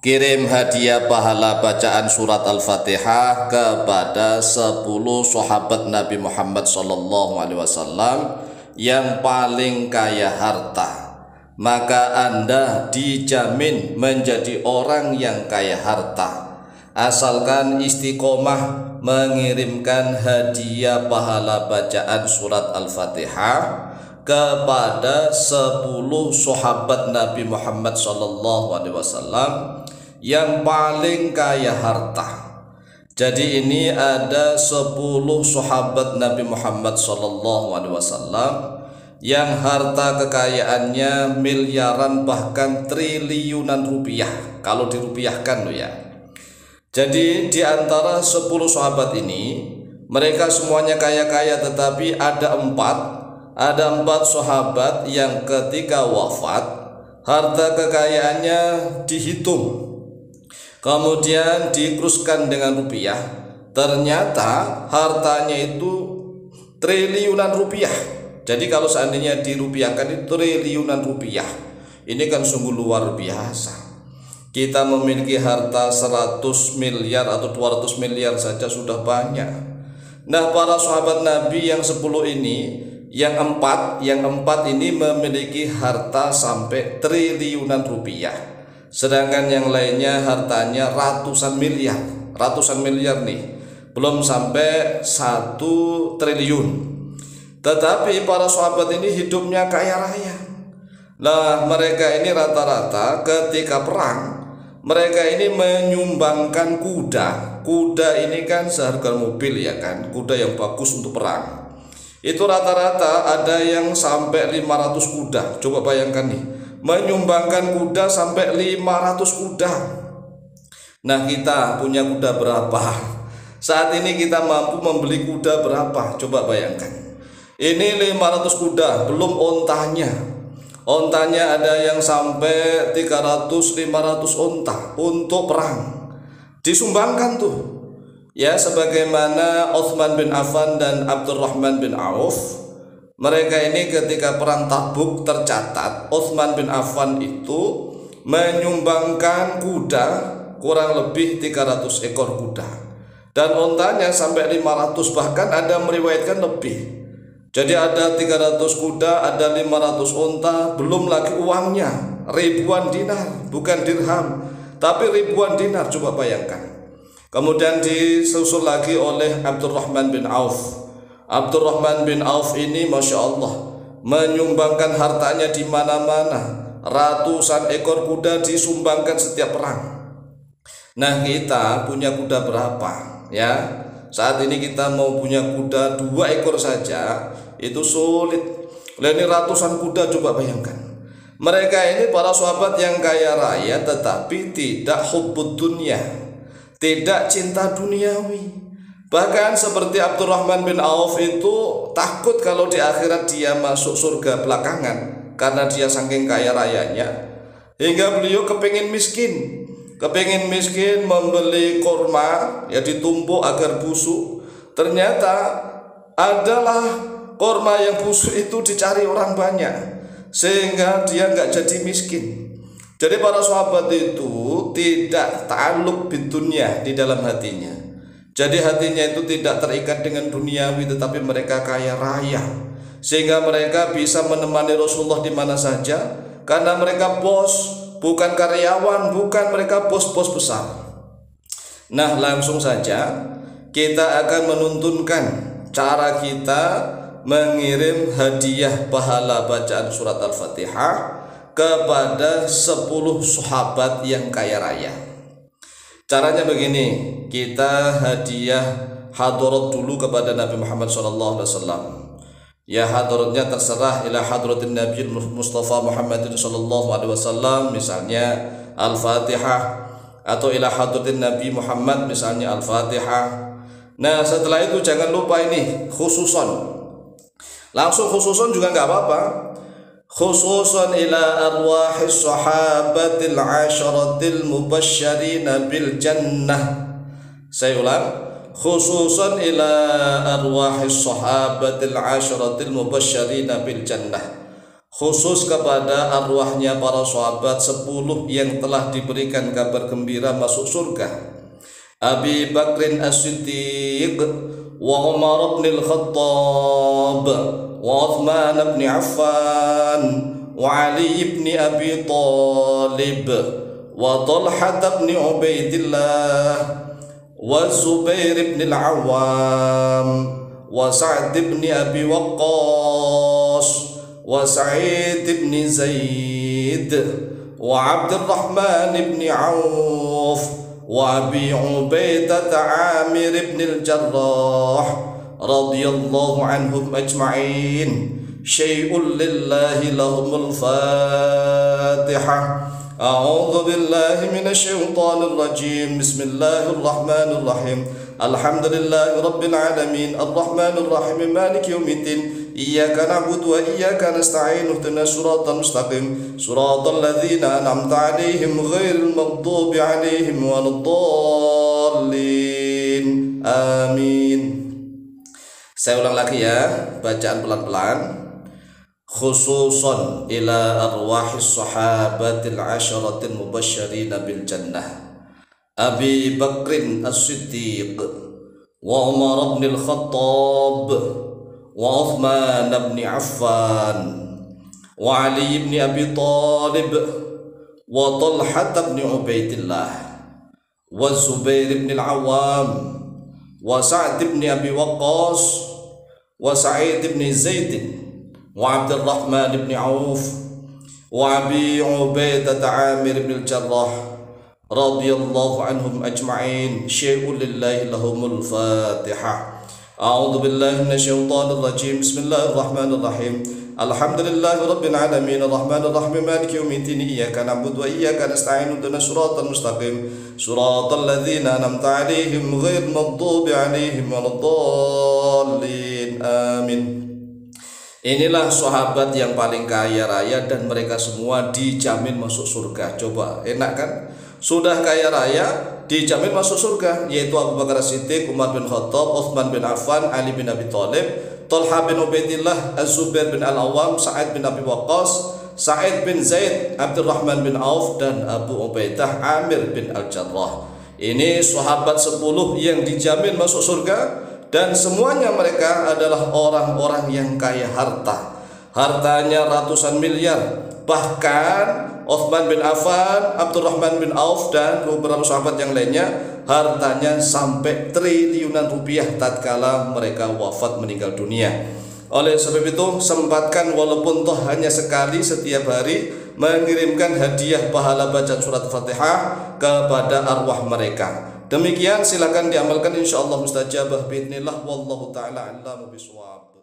Kirim hadiah pahala bacaan surat Al-Fatihah kepada 10 sahabat Nabi Muhammad SAW yang paling kaya harta. Maka Anda dijamin menjadi orang yang kaya harta, asalkan istiqomah mengirimkan hadiah pahala bacaan surat Al-Fatihah kepada 10 sahabat Nabi Muhammad SAW yang paling kaya harta. Jadi ini ada 10 sahabat Nabi Muhammad SAW yang harta kekayaannya miliaran bahkan triliunan rupiah kalau dirupiahkan loh ya. Jadi di antara 10 sahabat ini mereka semuanya kaya-kaya, tetapi ada empat sahabat yang ketika wafat harta kekayaannya dihitung kemudian dikuruskan dengan rupiah, ternyata hartanya itu triliunan rupiah. Jadi kalau seandainya dirupiahkan itu triliunan rupiah, ini kan sungguh luar biasa. Kita memiliki harta 100 miliar atau 200 miliar saja sudah banyak. Nah, para sahabat Nabi yang 10 ini, yang empat ini memiliki harta sampai triliunan rupiah. Sedangkan yang lainnya hartanya ratusan miliar nih, belum sampai 1 triliun. Tetapi para sahabat ini hidupnya kaya raya. Nah, mereka ini rata-rata ketika perang, mereka ini menyumbangkan kuda ini kan seharga mobil ya kan, kuda yang bagus untuk perang. Itu rata-rata ada yang sampai 500 kuda. Coba bayangkan nih, menyumbangkan kuda sampai 500 kuda. Nah, kita punya kuda berapa? Saat ini kita mampu membeli kuda berapa? Coba bayangkan. Ini 500 kuda, belum ontanya. Ontanya ada yang sampai 300-500 onta untuk perang. Disumbangkan tuh. Ya, sebagaimana Utsman bin Affan dan Abdurrahman bin Auf. Mereka ini ketika perang Tabuk tercatat Utsman bin Affan itu menyumbangkan kuda kurang lebih 300 ekor kuda dan ontanya sampai 500, bahkan ada meriwayatkan lebih. Jadi ada 300 kuda, ada 500 onta, belum lagi uangnya ribuan dinar, bukan dirham tapi ribuan dinar, coba bayangkan. Kemudian disusul lagi oleh Abdurrahman bin Auf. Abdurrahman bin Auf ini Masya Allah menyumbangkan hartanya di mana-mana, ratusan ekor kuda disumbangkan setiap perang. Nah, kita punya kuda berapa ya? Saat ini kita mau punya kuda 2 ekor saja itu sulit. Ini ratusan kuda, coba bayangkan. Mereka ini para sahabat yang kaya raya tetapi tidak hubbud dunya, tidak cinta duniawi. Bahkan seperti Abdurrahman bin Auf itu takut kalau di akhirat dia masuk surga belakangan karena dia saking kaya rayanya, hingga beliau kepingin miskin membeli korma ya ditumpuk agar busuk. Ternyata adalah korma yang busuk itu dicari orang banyak sehingga dia nggak jadi miskin. Jadi para sahabat itu tidak ta'alluq bidunya di dalam hatinya. Jadi hatinya itu tidak terikat dengan duniawi, tetapi mereka kaya raya sehingga mereka bisa menemani Rasulullah di mana saja karena mereka bos, bukan karyawan, bukan, mereka bos-bos besar. Nah, langsung saja kita akan menuntunkan cara kita mengirim hadiah pahala bacaan surat Al-Fatihah kepada 10 sahabat yang kaya raya. Caranya begini, kita hadiah hadarat dulu kepada Nabi Muhammad SAW. Ya, hadaratnya terserah ila hadratin Nabi Mustafa Muhammad SAW, misalnya Al-Fatihah, atau ila hadratin Nabi Muhammad misalnya Al-Fatihah. Nah, setelah itu jangan lupa ini khususon. Langsung khususon juga nggak apa-apa. Khususan ila arwahis sahabatil asyaratil mubasysyirina bil jannah. Saya ulang, khususan ila arwahis sahabatil asyaratil mubasysyirina bil jannah. khusus kepada arwahnya para sahabat 10 yang telah diberikan kabar gembira masuk surga. Abi Bakrin As-Siddiq wa Umar bin Al-Khattab wa Uthman bin Affan wa Ali bin Abi Talib wa Talha bin Ubaidillah wa Zubair bin Al-Awwam wa Sa'd bin Abi Waqqas wa Sa'id bin Zaid wa Abdurrahman bin Auf wa Abi Ubaidah Amir bin al-Jarrah radhiyallahu anhum ajma'in. Syai'un lillahi lahumul Fatihah. A'udzu billahi minasy syaithanir rajim. Bismillahirrahmanirrahim. Alhamdulillahi rabbil alamin. Arrahmanir rahim. Maliki yaumiddin. Iyyaka na'budu wa iyyaka nasta'in. Ihdinas siratal mustaqim. Siratal ladzina an'amta 'alaihim ghairil maghdubi 'alaihim waladdallin. Amin. Saya ulang lagi ya, bacaan pelan-pelan. Khususon ila arwahis sahabatil asyaratil mubasysyirin bil jannah. Abi Bakrin As-Siddiq wa Umar bin Al-Khattab wa Uthman bin Affan wa Ali bin Abi Talib wa Talha bin Ubaidillah wa Zubair bin Al-Awwam wa Sa'd bin Abi Waqqas wa Sa'id bin Zaid wa Abdurrahman bin Auf wa Abi Ubaidah Amir bin al-Jarrah radhiyallahu anhum ajma'in. Syai'un lillahi lahumul Fatihah. A'udzu billahi minasy syaithanir rajim. Bismillahirrahmanirrahim. Alhamdulillahi rabbil alamin. Arrahmanir rahim. Maliki yaumiddin. Iyyaka na'budu wa iyyaka nasta'in. Ihdinas siratal mustaqim. Siratal ladzina an'amta 'alaihim ghairil maghdubi 'alaihim waladdallin. Amin. Inilah sahabat yang paling kaya raya dan mereka semua dijamin masuk surga. Coba, enak kan? Sudah kaya raya, dijamin masuk surga, yaitu Abu Bakar As-Siddiq, Umar bin Khattab, Uthman bin Affan, Ali bin Abi Talib, Talha bin Ubaidillah, Az-Zubair bin Al-Awwam, Sa'id bin Abi Waqqas, Sa'id bin Zaid, Abdurrahman bin Auf, dan Abu Ubaidah Amir bin al-Jarrah. Ini sahabat 10 yang dijamin masuk surga. Dan semuanya mereka adalah orang-orang yang kaya harta. Hartanya ratusan miliar. Bahkan Uthman bin Affan, Abdurrahman bin Auf, dan beberapa sahabat yang lainnya hartanya sampai triliunan rupiah tatkala mereka wafat meninggal dunia. Oleh sebab itu, sempatkan walaupun toh hanya sekali setiap hari mengirimkan hadiah pahala bacaan surat Fatihah kepada arwah mereka. Demikian, silakan diamalkan, insyaallah mustajabah biidznillah. Wallahu taala a'lamu bishawab.